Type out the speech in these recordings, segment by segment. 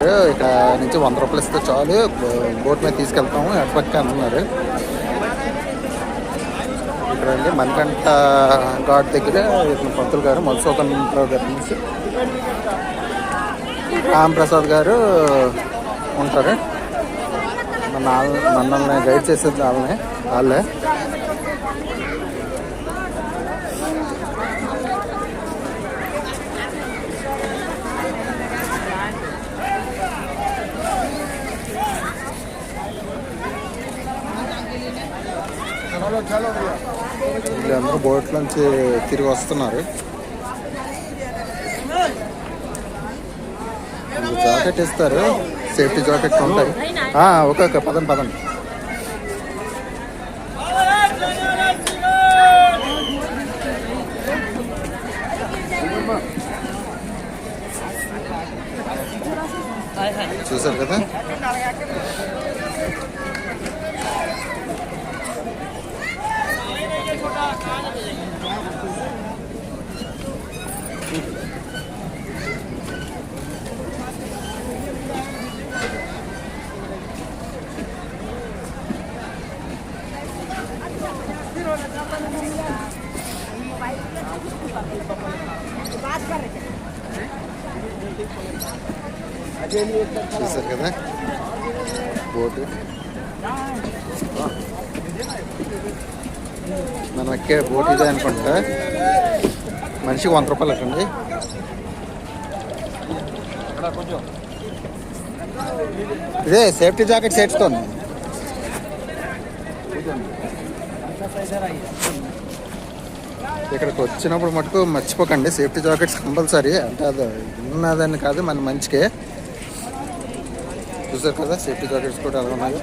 అంటున్నారు. ఇక్కడ నుంచి 100 రూపాయలు ఇస్తే చాలు బోట్ మీద తీసుకెళ్తాము ఎట్పక్క అంటున్నారు. ఇక్కడ అండి మణికంఠ ఘాట్ దగ్గర ఇతను పంతులు గారు మధుసూదన్ గారి నుంచి రామప్రసాద్ గారు ఉంటారు. మనల్ని గైడ్ చేసేది వాళ్ళే. వీళ్ళందరూ బోట్ నుంచి తిరిగి వస్తున్నారు. జాకెట్ ఇస్తారు, సేఫ్టీ జాకెట్స్ ఉంటాయి. ఓకే పదండి. చూసారు కదా చూసారు కదా బోటు. మనం ఎక్కే బోట్ ఇదే అనుకుంటా. మనిషికి 100 రూపాయలు అట్టండి. ఇదే సేఫ్టీ జాకెట్ సేర్చుకోండి. ఇక్కడికి వచ్చినప్పుడు మటుకు మర్చిపోకండి, సేఫ్టీ జాకెట్స్ కంపల్సరీ. అంటే అది ఉన్నదని కాదు, మన మంచికే. చూసారు కదా సేఫ్టీ జాకెట్స్ కూడా ఎలా ఉన్నాయి.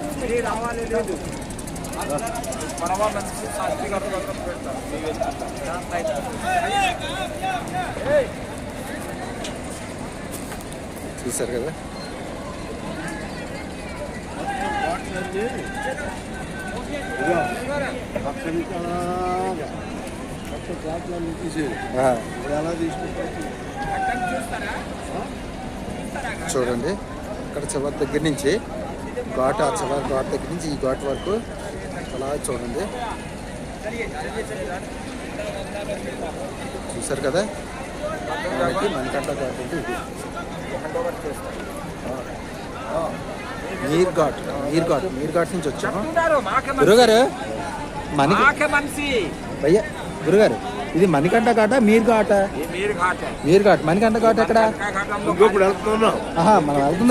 చూసారు కదా చూడండి ఇక్కడ చివరి దగ్గర నుంచి ఘాట్, ఆ చివరి ఘాట్ దగ్గర నుంచి ఈ ఘాట్ వరకు అలా చూడండి. చూసారు కదా మనకి మణికంఠ ఘాట్ అంటే ఇది. మీర్ ఘాట్ నుంచి వచ్చాము. గురుగారు భయ్యా, గురుగారు ఇది మణికంఠ ఘాటా మీర్ ఘాటా? మీర్ ఘాట్. మణికంఠ ఘాట్ ఎక్కడ? మనం వెళ్తుంది